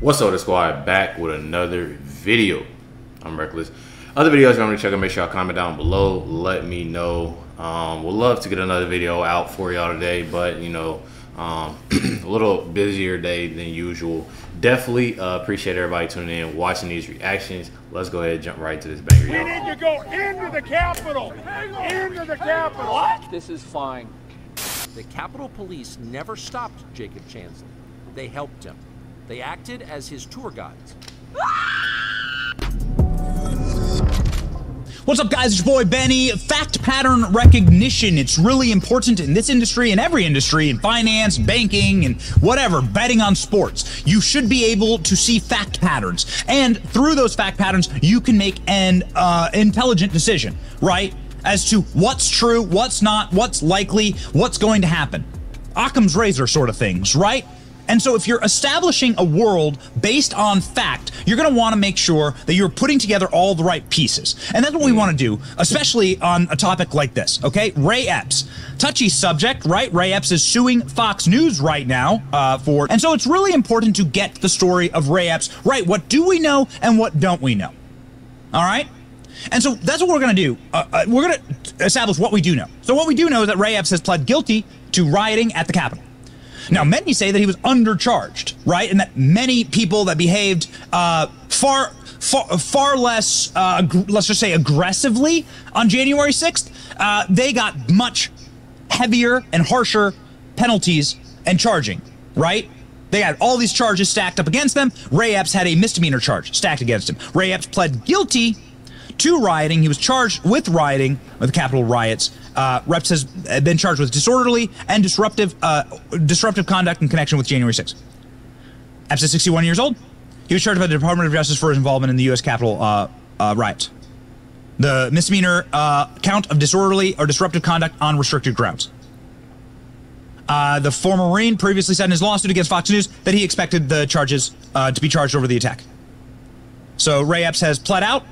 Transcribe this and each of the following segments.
What's up, the squad? Back with another video. I'm Recklezz. Other videos you want me to check out, make sure y'all comment down below. Let me know. We'd love to get another video out for y'all today, but you know, a little busier day than usual. Definitely appreciate everybody tuning in, watching these reactions. Let's go ahead and jump right to this banger. We need to go into the Capitol. Into the Capitol. What? This is fine. The Capitol Police never stopped Jacob Chansley. They helped him. They acted as his tour guides. What's up, guys? It's your boy Benny. Fact pattern recognition. It's really important in this industry and every industry, in finance, banking, and whatever, betting on sports. You should be able to see fact patterns. And through those fact patterns, you can make an intelligent decision, right? As to what's true, what's not, what's likely, what's going to happen. Occam's razor sort of things, right? And so if you're establishing a world based on fact, you're going to want to make sure that you're putting together all the right pieces. And that's what we want to do, especially on a topic like this, okay? Ray Epps. Touchy subject, right? Ray Epps is suing Fox News right now and so it's really important to get the story of Ray Epps right. What do we know and what don't we know? All right? And so that's what we're going to do. We're going to establish what we do know. So what we do know is that Ray Epps has pled guilty to rioting at the Capitol. Now, many say that he was undercharged, right? And that many people that behaved far less, let's just say, aggressively on January 6th, they got much heavier and harsher penalties and charging, right? They had all these charges stacked up against them. Ray Epps had a misdemeanor charge stacked against him. Ray Epps pled guilty to rioting. He was charged with rioting, with Capitol riots. Epps has been charged with disorderly and disruptive conduct in connection with January 6th. Epps is 61 years old. He was charged by the Department of Justice for his involvement in the U.S. Capitol riots. The misdemeanor count of disorderly or disruptive conduct on restricted grounds. The former Marine previously said in his lawsuit against Fox News that he expected the charges to be charged over the attack. So Ray Epps has pled out,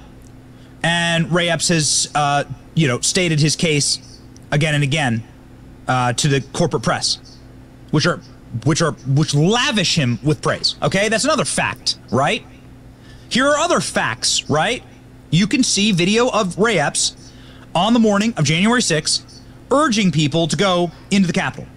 and Ray Epps has, stated his case again and again to the corporate press, which lavish him with praise. Okay, that's another fact, right? Here are other facts, right? You can see video of Ray Epps on the morning of January 6th urging people to go into the Capitol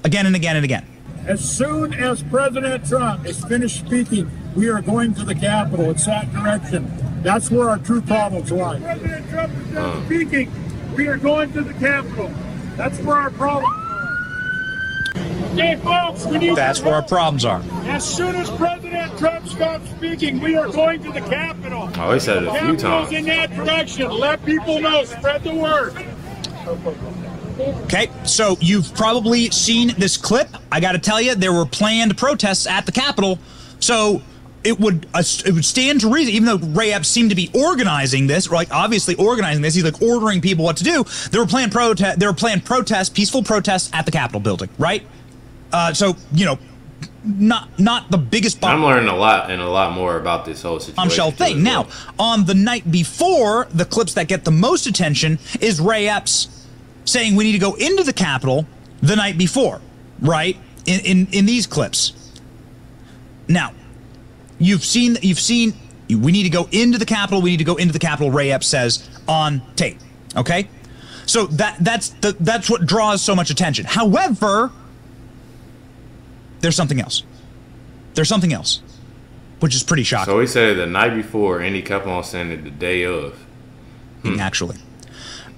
again and again and again. As soon as President Trump is finished speaking, we are going to the Capitol. It's that direction. That's where our true problems lie. President Trump is done speaking. We are going to the Capitol. That's where our problems are. Okay, folks, we need. That's where our problems are. As soon as President Trump stops speaking, we are going to the Capitol. Oh, he said it a few times. In that direction. Let people know. Spread the word. Okay, so you've probably seen this clip. I got to tell you, there were planned protests at the Capitol, so it would stand to reason, even though Ray Epps seemed to be organizing this, or like obviously organizing this, he's like ordering people what to do. There were planned protests, peaceful protests at the Capitol building, right? So you know, not the biggest bomb. I'm learning a lot more about this whole situation. Bombshell thing. Now, on the night before, the clips that get the most attention is Ray Epps saying we need to go into the Capitol the night before, right? In these clips. Now, you've seen we need to go into the Capitol. We need to go into the Capitol. Ray Epps says on tape. Okay, so that's what draws so much attention. However, there's something else. There's something else, which is pretty shocking. So he said the night before, and he kept on saying it the day of. Actually,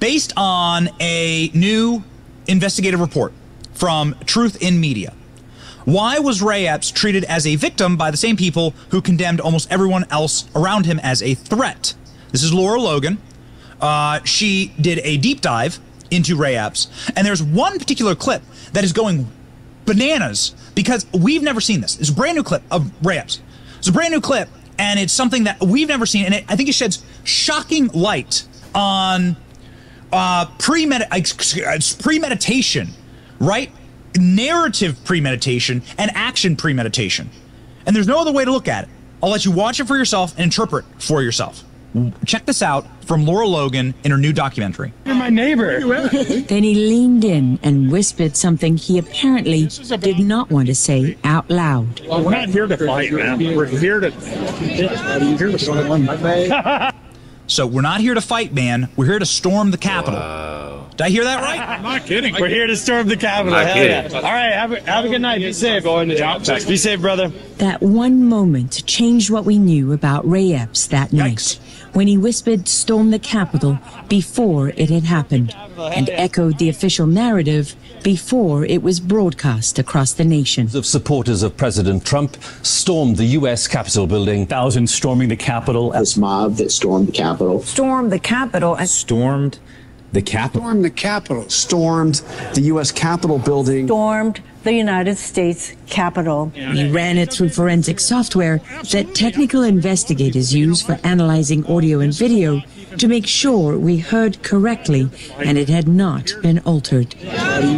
based on a new investigative report from Truth in Media. Why was Ray Epps treated as a victim by the same people who condemned almost everyone else around him as a threat? This is Laura Logan. She did a deep dive into Ray Epps, and there's one particular clip that is going bananas because we've never seen this. It's a brand new clip of Ray Epps. It's a brand new clip, and it's something that we've never seen, and I think it sheds shocking light on premeditation, right? Narrative premeditation and action premeditation. And there's no other way to look at it. I'll let you watch it for yourself and interpret for yourself. Check this out from Laura Logan in her new documentary. You're my neighbor. Then he leaned in and whispered something he apparently did not want to say out loud. We're not here to fight, man. We're here to... So we're not here to fight, man. We're here to storm the Capitol. Wow. Did I hear that right? I'm not kidding. We're here to storm the Capitol. Not Hell kidding. yeah. All right, have a good night. Be safe. Be safe, brother. That one moment changed what we knew about Ray Epps that night, when he whispered storm the Capitol before it had happened, and echoed the official narrative before it was broadcast across the nation. Of supporters of President Trump stormed the U.S. Capitol building. Thousands storming the Capitol. This mob that stormed the Capitol. Stormed the Capitol. Stormed the Capitol. Stormed the Capitol. Stormed the U.S. Capitol building. Stormed the United States Capitol. We ran it through forensic software that technical investigators use for analyzing audio and video to make sure we heard correctly and it had not been altered. I'm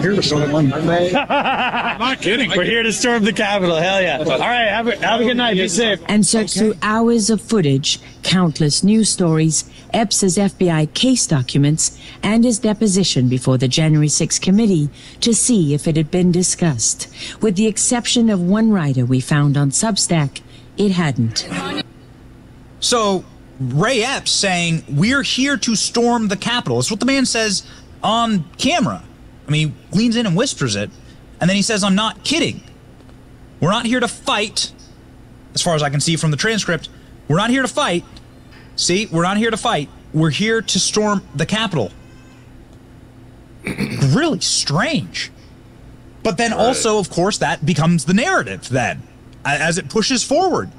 not kidding. We're here to storm the Capitol. Hell yeah. All right, have a good night. Be safe. And searched through hours of footage, countless news stories, Epps's FBI case documents, and his deposition before the January 6th committee to see if it had been discussed. With the exception of one writer we found on Substack, it hadn't. So Ray Epps saying, we're here to storm the Capitol. It's what the man says on camera. I mean, he leans in and whispers it, and then he says, I'm not kidding. We're not here to fight. As far as I can see from the transcript, we're not here to fight. See, we're not here to fight. We're here to storm the Capitol. Really strange. But then also, of course, that becomes the narrative then, as it pushes forward.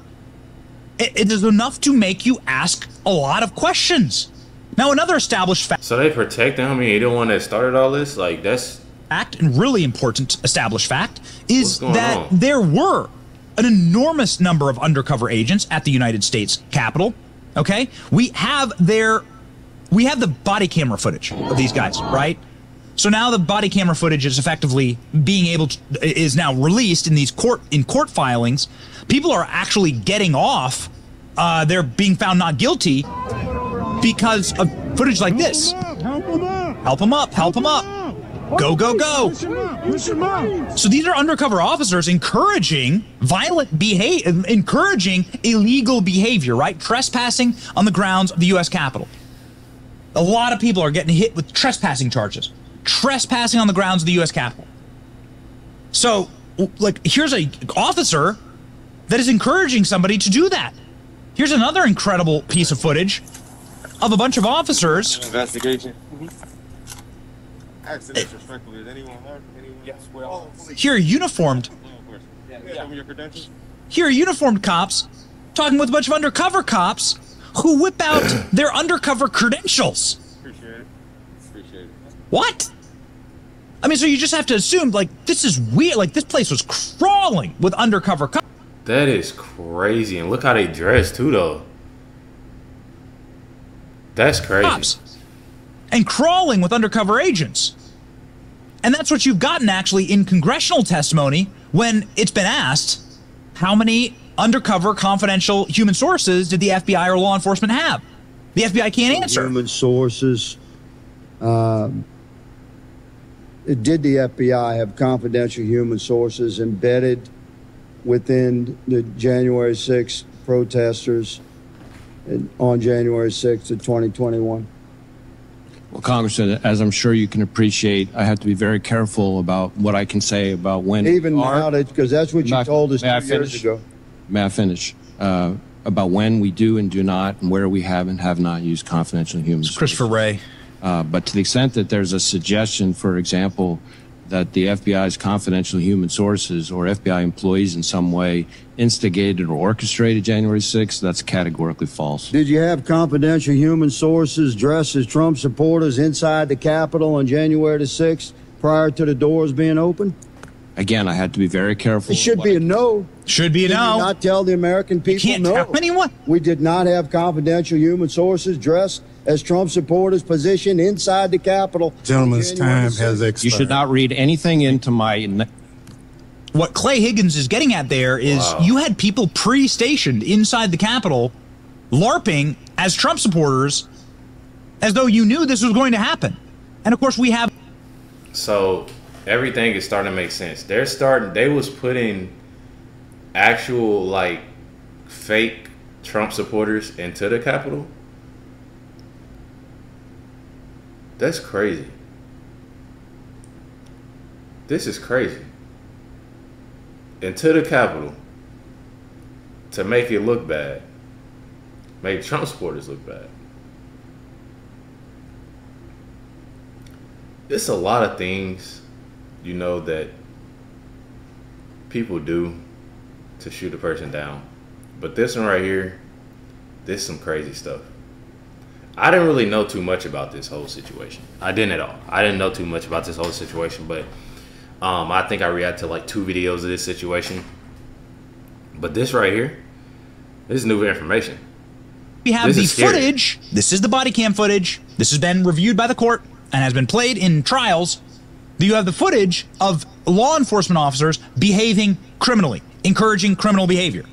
It is enough to make you ask a lot of questions. Now, another established fact. So they protect him? I mean, he the one that started all this? Like, that's... And really important established fact is that on? there were an enormous number of undercover agents at the United States Capitol. Okay? We have the body camera footage of these guys, right? So now the body camera footage is effectively is now released in these court filings. People are actually getting off. They're being found not guilty because of footage like this. Help him up. Help him up. Help him up. Go, go, go. Push him up. So these are undercover officers encouraging violent behavior, encouraging illegal behavior, right? Trespassing on the grounds of the U.S. Capitol. A lot of people are getting hit with trespassing charges. Trespassing on the grounds of the U.S. Capitol. So, like, here's an officer that is encouraging somebody to do that. Here's another incredible piece of footage of a bunch of officers. Investigation. Ask this respectfully. Is anyone hurt? Yes, we're all. Here are uniformed. Here are uniformed cops talking with a bunch of undercover cops who whip out their undercover credentials. Appreciate it. Appreciate it. What? I mean, so you just have to assume, like, this is weird. Like, this place was crawling with undercover cops. That is crazy. And look how they dress, too, though. That's crazy. Cops. And crawling with undercover agents. And that's what you've gotten, actually, in congressional testimony when it's been asked, how many undercover confidential human sources did the FBI or law enforcement have? The FBI can't answer. Human sources. Did the FBI have confidential human sources embedded within the January 6th protesters on January 6th of 2021? Well, Congressman, as I'm sure you can appreciate, I have to be very careful about what I can say about when. Even now, because that's what you told us 2 years ago. May I finish? About when we do and do not, and where we have and have not used confidential human sources. Christopher Wray. But to the extent that there's a suggestion, for example, that the FBI's confidential human sources or FBI employees in some way instigated or orchestrated January 6th, that's categorically false. Did you have confidential human sources dressed as Trump supporters inside the Capitol on January the 6th prior to the doors being open? Again, I had to be very careful. It should be a no. Should be a no. Did you not tell the American people you can't no? Tell anyone. We did not have confidential human sources dressed as Trump supporters positioned inside the Capitol. Gentleman's time has expired. You should not read anything into my... What Clay Higgins is getting at there is you had people pre-stationed inside the Capitol LARPing as Trump supporters as though you knew this was going to happen. And of course we have... So everything is starting to make sense. They was putting actual like fake Trump supporters into the Capitol. That's crazy. This is crazy. Into the Capitol to make it look bad. Make Trump supporters look bad. It's a lot of things, you know, that people do to shoot a person down. But this one right here, this is some crazy stuff. I didn't really know too much about this whole situation. I didn't at all. I didn't know too much about this whole situation, but I think I reacted to like 2 videos of this situation. But this right here, this is new information. We have the footage. This is the body cam footage. This has been reviewed by the court and has been played in trials. You have the footage of law enforcement officers behaving criminally, encouraging criminal behavior.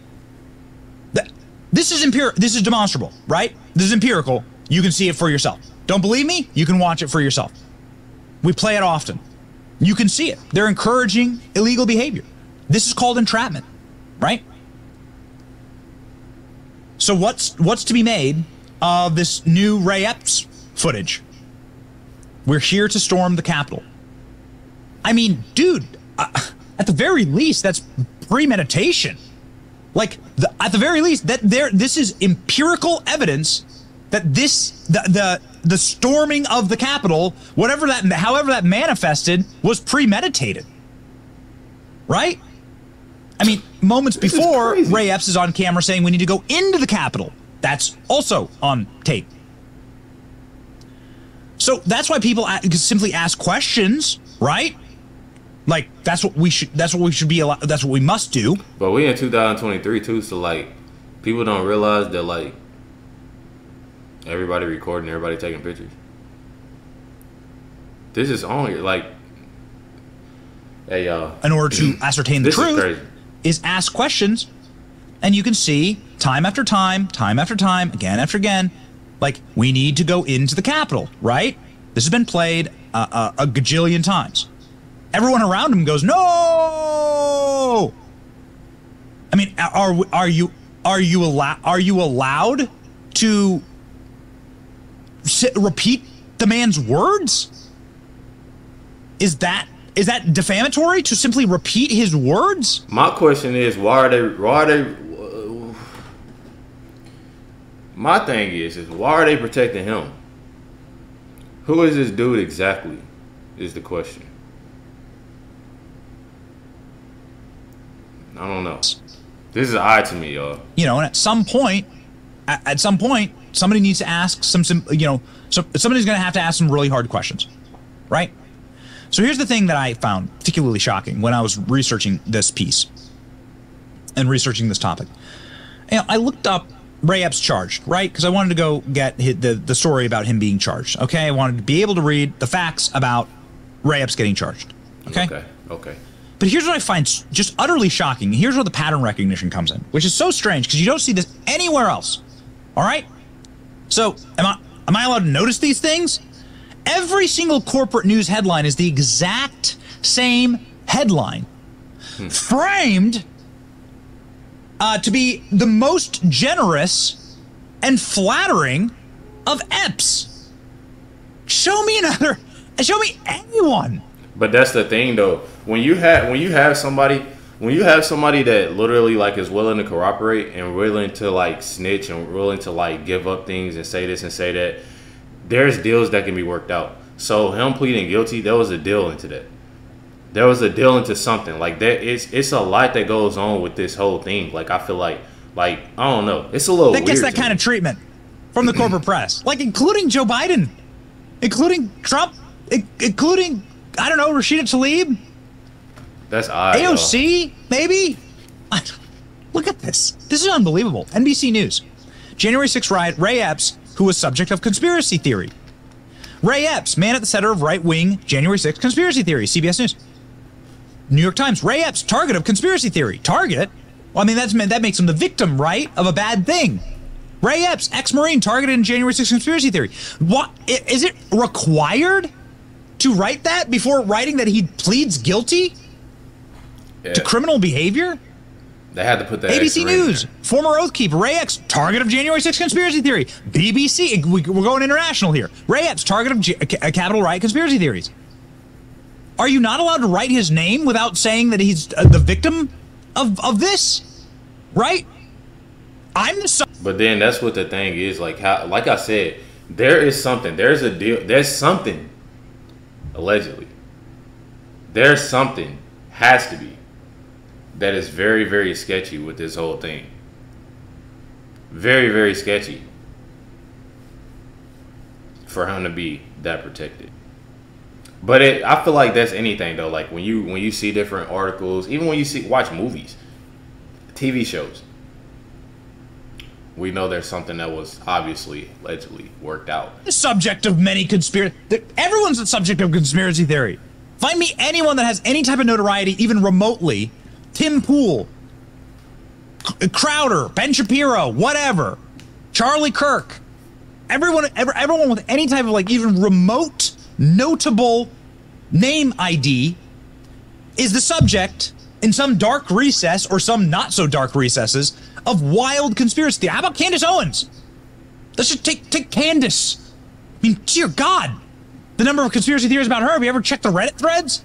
This is demonstrable, right? This is empirical. You can see it for yourself. Don't believe me? You can watch it for yourself. We play it often. You can see it. They're encouraging illegal behavior. This is called entrapment, right? So what's to be made of this new Ray Epps footage? We're here to storm the Capitol. I mean, dude, at the very least, that's premeditation. Like, at the very least, this is empirical evidence that the storming of the Capitol, however that manifested, was premeditated. Right? I mean, moments before, Ray Epps is on camera saying we need to go into the Capitol. That's also on tape. So that's why people simply ask questions, right? Like, that's what we should be allowed, that's what we must do. But we in 2023 too, so like people don't realize that like everybody recording, everybody taking pictures. This is only like, hey y'all. In order to ascertain the truth is ask questions, and you can see time after time, again after again, like, we need to go into the Capitol, right? This has been played a gajillion times. Everyone around him goes, no! I mean, are you allowed to repeat the man's words? Is that defamatory to simply repeat his words? My question is, why are they my thing is why are they protecting him? Who is this dude exactly, is the question. I don't know. This is odd to me, y'all. You know, and at some point, somebody needs to ask somebody's going to have to ask some really hard questions, right? So here's the thing that I found particularly shocking when I was researching this piece and researching this topic. You know, I looked up Ray Epps charged, right? Because I wanted to go get the story about him being charged. Okay, I wanted to be able to read the facts about Ray Epps getting charged. Okay. But here's what I find just utterly shocking. Here's where the pattern recognition comes in, which is so strange because you don't see this anywhere else. All right? So am I allowed to notice these things? Every single corporate news headline is the exact same headline, framed to be the most generous and flattering of Epps. Show me anyone. But that's the thing, though. When you have somebody that literally like is willing to cooperate and willing to like snitch and willing to like give up things and say this and say that, there's deals that can be worked out. So him pleading guilty, there was a deal into that. There was a deal into something like that. It's a lot that goes on with this whole thing. Like, I feel like I don't know. It's a little weird. That gets that kind of treatment from the corporate press, like including Joe Biden, including Trump, including, I don't know, Rashida Tlaib. That's odd. AOC, maybe? Look at this. This is unbelievable. NBC News. January 6th riot, Ray Epps, who was subject of conspiracy theory. Ray Epps, man at the center of right-wing January 6th conspiracy theory. CBS News. New York Times. Ray Epps, target of conspiracy theory. Target? Well, I mean, that makes him the victim, right, of a bad thing. Ray Epps, ex-Marine, targeted in January 6th conspiracy theory. What is it required to write that before writing that he pleads guilty to criminal behavior? They had to put that. ABC News, former Oathkeeper, Ray Epps, target of January 6th conspiracy theory. BBC, we're going international here. Ray Epps, target of Capitol riot conspiracy theories. Are you not allowed to write his name without saying that he's the victim of this? Right? I'm the. But then that's what the thing is. Like I said, there is something. There's a deal. There's something. Allegedly, there's something. Has to be. That is very, very sketchy with this whole thing. Very, very sketchy for him to be that protected. But I feel like that's anything though. Like when you see different articles, even when you watch movies, TV shows, we know there's something that was obviously, allegedly worked out. The subject of many conspiracy. Everyone's the subject of conspiracy theory. Find me anyone that has any type of notoriety, even remotely. Tim Pool, Crowder, Ben Shapiro, whatever, Charlie Kirk, everyone with any type of like even remote notable name ID is the subject in some dark recess or some not so dark recesses of wild conspiracy theory. How about Candace Owens? Let's just take Candace. I mean, dear God, the number of conspiracy theories about her. Have you ever checked the Reddit threads?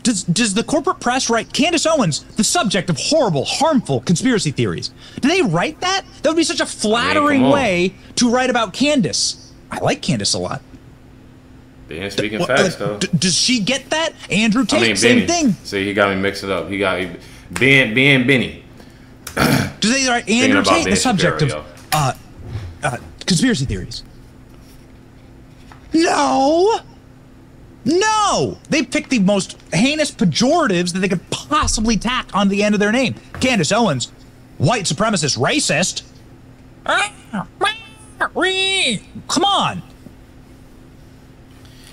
Does the corporate press write Candace Owens the subject of horrible, harmful conspiracy theories? Do they write that? That would be such a flattering way to write about Candace. I like Candace a lot. They ain't speaking facts though. Does she get that? Andrew Tate, same thing. See, he got me mixed up. He got me Benny. Do they write Andrew Tate the subject of conspiracy theories? No. No! They picked the most heinous pejoratives that they could possibly tack on the end of their name. Candace Owens, white supremacist, racist. Come on.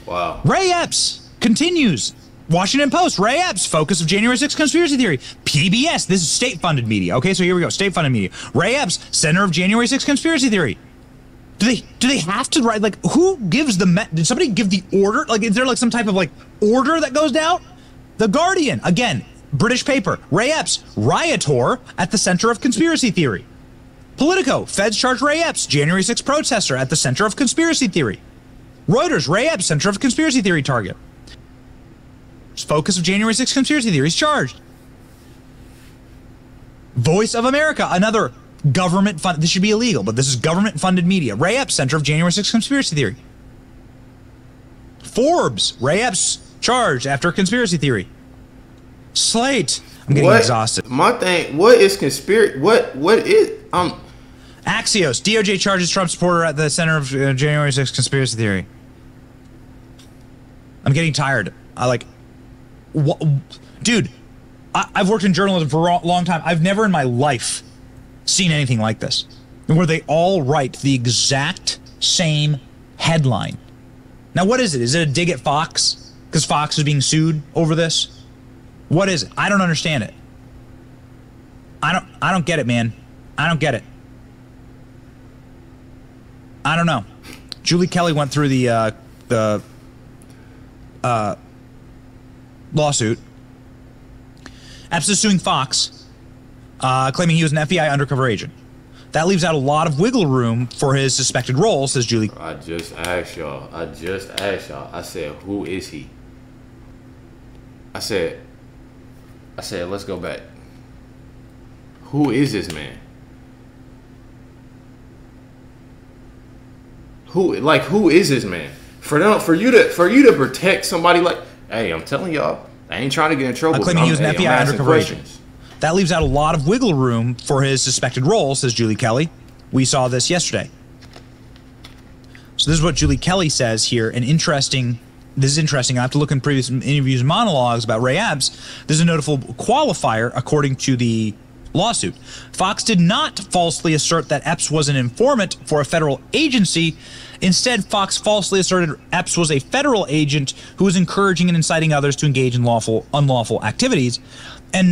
Wow. Ray Epps continues. Washington Post, Ray Epps, focus of January 6th conspiracy theory. PBS, this is state-funded media. Okay, so here we go, state-funded media. Ray Epps, center of January 6th conspiracy theory. Do they have to write, like, who gives did somebody give the order? Like, is there like some type of like order that goes down? The Guardian, again, British paper. Ray Epps, rioter at the center of conspiracy theory. Politico, feds charge Ray Epps, January 6th protester at the center of conspiracy theory. Reuters, Ray Epps, center of conspiracy theory target. Focus of January 6th conspiracy theories charged. Voice of America, another government fund. This should be illegal, but this is government funded media. Ray Epps, center of January 6th conspiracy theory. Forbes, Ray Epps charged after conspiracy theory. Slate, I'm getting exhausted. My thing, what is conspiracy? What is Axios, DOJ charges Trump supporter at the center of January 6th conspiracy theory. I'm getting tired. What, dude, I've worked in journalism for a long time. I've never in my life seen anything like this, where they all write the exact same headline. Now, what is it? Is it a dig at Fox? Because Fox is being sued over this? What is it? I don't understand it. I don't get it, man. I don't get it. I don't know. Julie Kelly went through the lawsuit. Epps is suing Fox, claiming he was an FBI undercover agent. That leaves out a lot of wiggle room for his suspected role, says Julie. I just asked y'all. I said, who is he? I said, let's go back. Who is this man? Who is this man? For you to protect somebody like, hey, I'm telling y'all, I ain't trying to get in trouble. Claiming he was an FBI undercover agent. That leaves out a lot of wiggle room for his suspected role, says Julie Kelly. We saw this yesterday. So this is what Julie Kelly says here. This is interesting. I have to look in previous interviews and monologues about Ray Epps. This is a notable qualifier according to the lawsuit. Fox did not falsely assert that Epps was an informant for a federal agency. Instead, Fox falsely asserted Epps was a federal agent who was encouraging and inciting others to engage in unlawful activities, and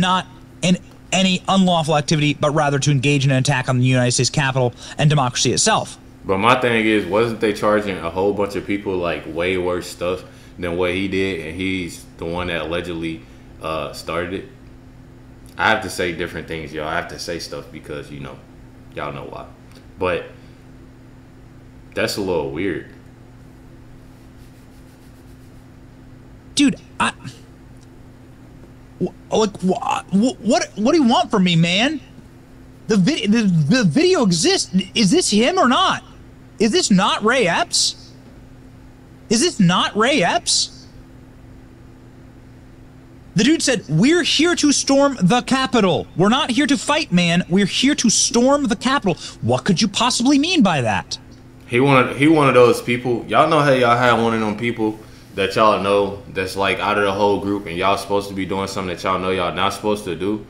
any unlawful activity, but rather to engage in an attack on the United States Capitol and democracy itself. But my thing is, wasn't they charging a whole bunch of people like way worse stuff than what he did, and he's the one that allegedly started it? I have to say different things, y'all. I have to say stuff because, you know, y'all know why. But that's a little weird. Dude, what do you want from me, man? The video exists. Is this him or not? Is this not Ray Epps? Is this not Ray Epps? The dude said, "We're here to storm the Capitol. We're not here to fight, man. We're here to storm the Capitol." What could you possibly mean by that? He one of those people. Y'all know how y'all had one of them people that y'all know that's like out of the whole group, and y'all supposed to be doing something that y'all know y'all not supposed to do,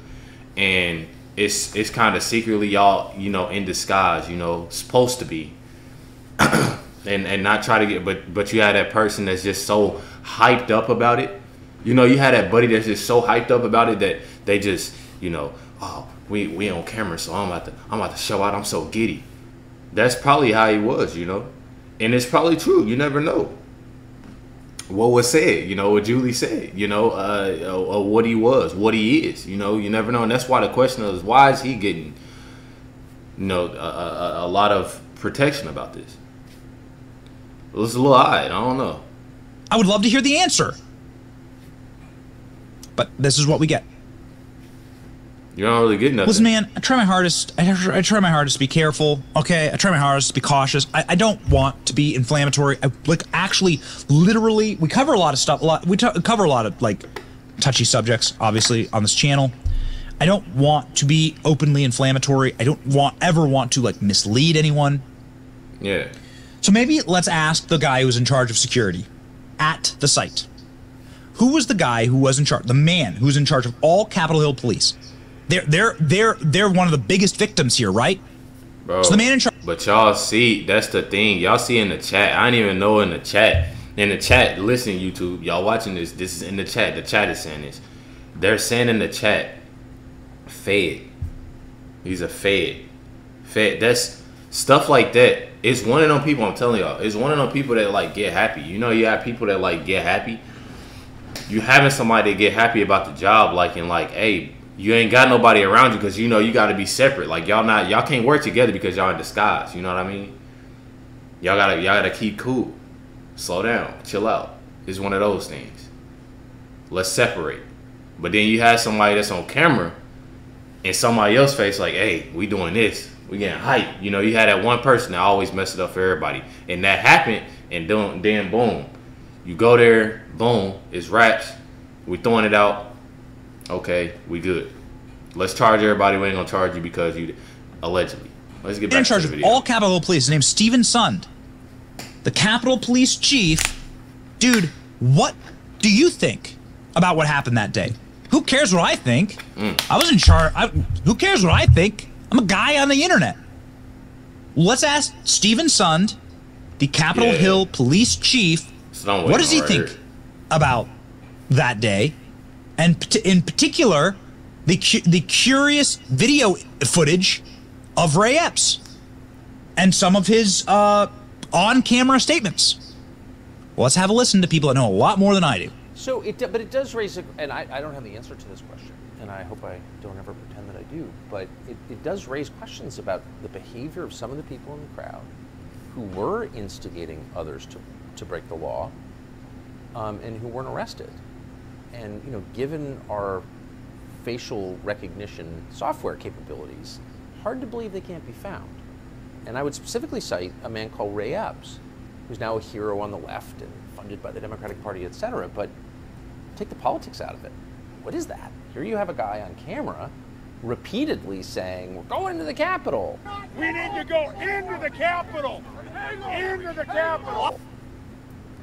and it's kind of secretly y'all, you know, in disguise, you know, supposed to be, and not try to get, but you had that person that's just so hyped up about it. You know, you had that buddy that's just so hyped up about it that they just, you know, oh, we on camera, so I'm about to show out. I'm so giddy. That's probably how he was, you know, and it's probably true. You never know what was said, you know, what Julie said, you know, what he was, what he is, you know, you never know. And that's why the question is, why is he getting, you know, a lot of protection about this? It was a little odd. I don't know. I would love to hear the answer. But this is what we get. You don't really get nothing. Listen, man, I try my hardest. I try my hardest to be careful. Okay, I try my hardest to be cautious. I don't want to be inflammatory. Actually, literally, we cover a lot of stuff. We cover a lot of like touchy subjects, obviously, on this channel. I don't want to be openly inflammatory. I don't ever want to like mislead anyone. Yeah. So maybe let's ask the guy who was in charge of security at the site. Who was the guy who was in charge? The man who was in charge of all Capitol Hill police. They're one of the biggest victims here, right? Bro, so the man in charge. But y'all see, that's the thing. Y'all see in the chat. I didn't even know in the chat. In the chat, listen, YouTube, y'all watching this. This is in the chat. The chat is saying this. They're saying in the chat, Fed. He's a Fed. Fed. That's stuff like that. It's one of them people. I'm telling y'all. It's one of them people that like get happy. You know, you have people that like get happy. You having somebody that get happy about the job, like and like, hey. You ain't got nobody around you because you know you got to be separate. Like y'all can't work together because y'all in disguise. You know what I mean? Y'all gotta keep cool, slow down, chill out. It's one of those things. Let's separate. But then you have somebody that's on camera, and somebody else face like, hey, we doing this, we getting hype. You know, you had that one person that always mess it up for everybody, and that happened, and then boom, you go there, boom, it's raps. We throwing it out. Okay, we good. Let's charge everybody. We ain't gonna charge you because you allegedly. Let's get back to the video. In charge of all Capitol Hill Police, his name's Stephen Sund, the Capitol Police Chief. Dude, what do you think about what happened that day? Who cares what I think? I was in charge. Who cares what I think? I'm a guy on the internet. Let's ask Stephen Sund, the Capitol Hill Police Chief, what does he think about that day? And in particular, the curious video footage of Ray Epps and some of his on-camera statements. Well, let's have a listen to people that know a lot more than I do. So, but it does raise, and I don't have the answer to this question, and I hope I don't ever pretend that I do, but it does raise questions about the behavior of some of the people in the crowd who were instigating others to break the law and who weren't arrested. And, you know, given our facial recognition software capabilities, hard to believe they can't be found. And I would specifically cite a man called Ray Epps, who's now a hero on the left and funded by the Democratic Party, etc. But take the politics out of it. What is that? Here you have a guy on camera repeatedly saying, we're going to the Capitol. We need to go into the Capitol. Into the Capitol.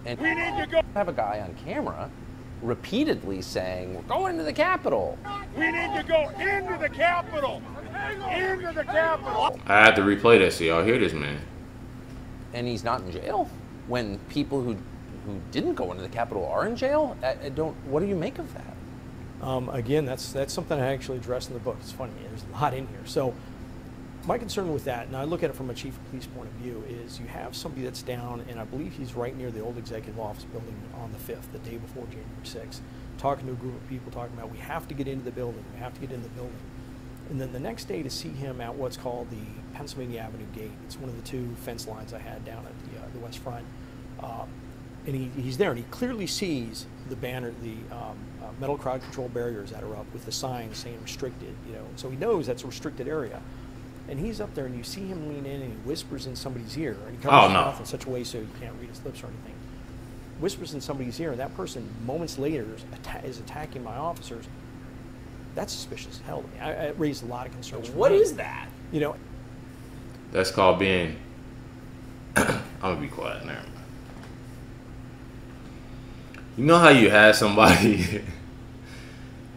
And we need to go. Have a guy on camera repeatedly saying, we're going to the Capitol. We need to go into the Capitol. Into the Capitol. I have to replay that so y'all hear this, man. And he's not in jail when people who didn't go into the Capitol are in jail? What do you make of that? Again, that's something I actually addressed in the book. It's funny, there's a lot in here. So my concern with that, and I look at it from a chief of police point of view, is you have somebody that's down, and I believe he's right near the old executive office building on the 5th, the day before January 6th, talking to a group of people, talking about we have to get into the building, we have to get in the building. And then the next day to see him at what's called the Pennsylvania Avenue Gate. It's one of the 2 fence lines I had down at the west front. And he's there, and he clearly sees the banner, the metal crowd control barriers that are up with the signs saying restricted, you know. So he knows that's a restricted area. And he's up there, and you see him lean in, and he whispers in somebody's ear, and he covers his mouth in such a way so you can't read his lips or anything. Whispers in somebody's ear, and that person moments later is attacking my officers. That's suspicious as hell to me. It raised a lot of concerns. What is that? You know, that's called being. I'm gonna be quiet now. You know how you have somebody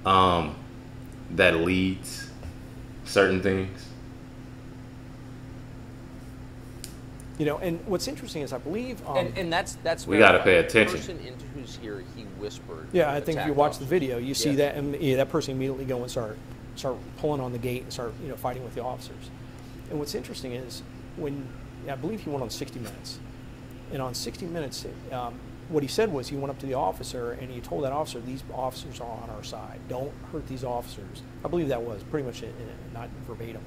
that leads certain things? You know, and what's interesting is I believe, and that's we got to pay attention. The person into whose ear he whispered. Yeah, I think if you watch the video, you see that, and that person immediately go and start pulling on the gate and start fighting with the officers. And what's interesting is when I believe he went on 60 Minutes, and on 60 Minutes, what he said was he went up to the officer and he told that officer, "These officers are on our side. Don't hurt these officers." I believe that was pretty much not verbatim.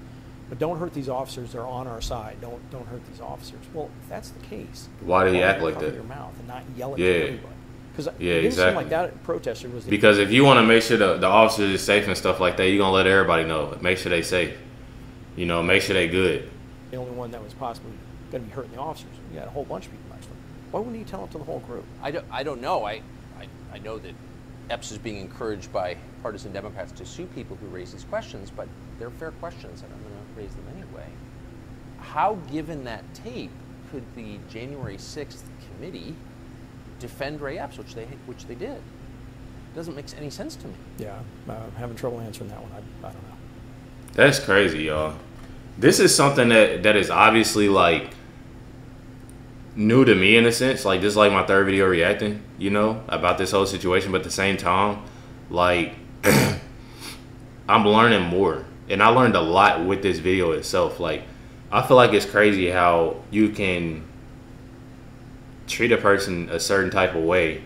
But don't hurt these officers. They're on our side. Don't hurt these officers. Well, if that's the case, why do you act like that? Your mouth and not yell at everybody. Because it didn't seem like that protester was. Because if you want to make sure the officers is safe and stuff like that, you're gonna let everybody know. Make sure they safe. You know, make sure they good. The only one that was possibly going to be hurting the officers. You had a whole bunch of people actually. Why wouldn't he tell it to the whole group? I don't know. I know that Epps is being encouraged by partisan Democrats to sue people who raise these questions, but they're fair questions, and I'm going to raise them anyway. How, given that tape, could the January 6th committee defend Ray Epps, which they did? It doesn't make any sense to me. Yeah, I'm having trouble answering that one. I don't know. That's crazy, y'all. This is something that is obviously like new to me in a sense. Like, this is like my 3rd video reacting, you know, about this whole situation. But at the same time, like, I'm learning more. And I learned a lot with this video itself. Like, I feel like it's crazy how you can treat a person a certain type of way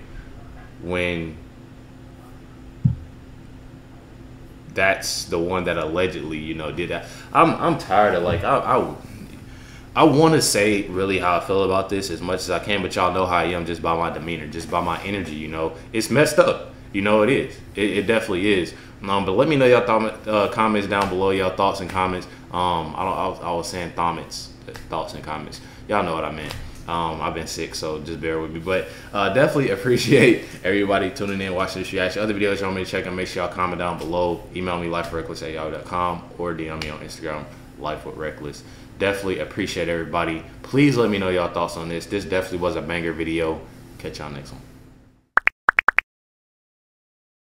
when that's the one that allegedly, you know, did that. I'm tired of, like, I want to say really how I feel about this as much as I can, but y'all know how I am just by my demeanor, just by my energy, you know. It's messed up. You know it is. It definitely is. But let me know y'all comments down below, y'all thoughts and comments. I was saying thoughts and comments. Y'all know what I meant. I've been sick, so just bear with me. But definitely appreciate everybody tuning in, watching this reaction. Other videos y'all want me to check out, make sure y'all comment down below. Email me, LifeWithRecklezz@yahoo.com, or DM me on Instagram, LifeWithRecklezz. Definitely appreciate everybody. Please let me know y'all thoughts on this. This definitely was a banger video. Catch y'all next one.